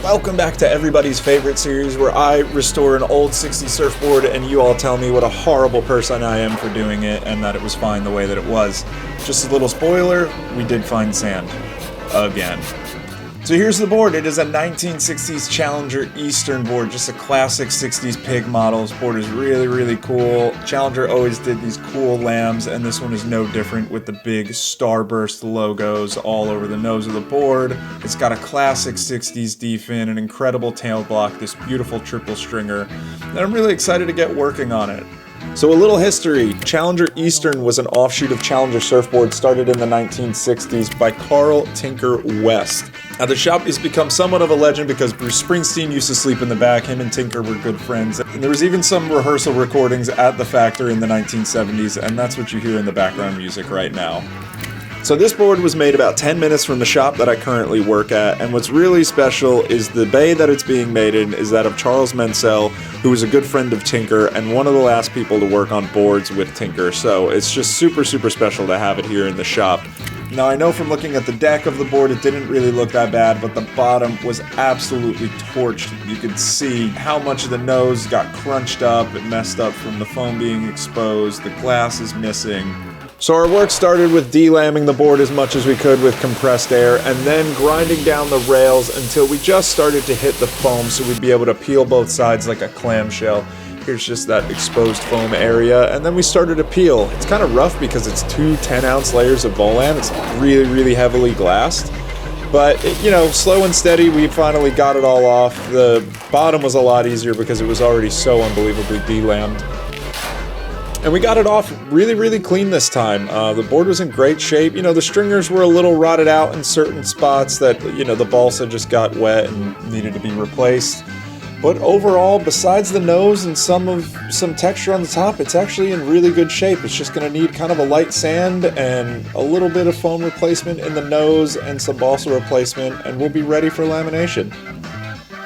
Welcome back to everybody's favorite series where I restore an old 60s surfboard and you all tell me what a horrible person I am for doing it and that it was fine the way that it was. Just a little spoiler, we did find sand. Again. So here's the board. It is a 1960s Challenger Eastern board, just a classic 60s pig model. This board is really, really cool. Challenger always did these cool lambs, and this one is no different with the big Starburst logos all over the nose of the board. It's got a classic 60s D-fin, an incredible tail block, this beautiful triple stringer, and I'm really excited to get working on it. So a little history. Challenger Eastern was an offshoot of Challenger Surfboard started in the 1960s by Carl Tinker West. Now the shop has become somewhat of a legend because Bruce Springsteen used to sleep in the back. Him and Tinker were good friends. And there was even some rehearsal recordings at the factory in the 1970s, and that's what you hear in the background music right now. So this board was made about 10 minutes from the shop that I currently work at, and what's really special is the bay that it's being made in is that of Charles Mansell, who was a good friend of Tinker and one of the last people to work on boards with Tinker, so it's just super, super special to have it here in the shop. Now I know from looking at the deck of the board it didn't really look that bad, but the bottom was absolutely torched. You could see how much of the nose got crunched up and messed up from the foam being exposed, the glass is missing. So our work started with delambing the board as much as we could with compressed air and then grinding down the rails until we just started to hit the foam so we'd be able to peel both sides like a clamshell. Here's just that exposed foam area, and then we started to peel. It's kind of rough because it's two 10-ounce layers of Volam. It's really, really heavily glassed. But, slow and steady, we finally got it all off. The bottom was a lot easier because it was already so unbelievably delambed. And we got it off really, really clean this time. The board was in great shape. The stringers were a little rotted out in certain spots that, the balsa just got wet and needed to be replaced. But overall, besides the nose and some texture on the top, it's actually in really good shape. It's just going to need kind of a light sand and a little bit of foam replacement in the nose and some balsa replacement, and we'll be ready for lamination.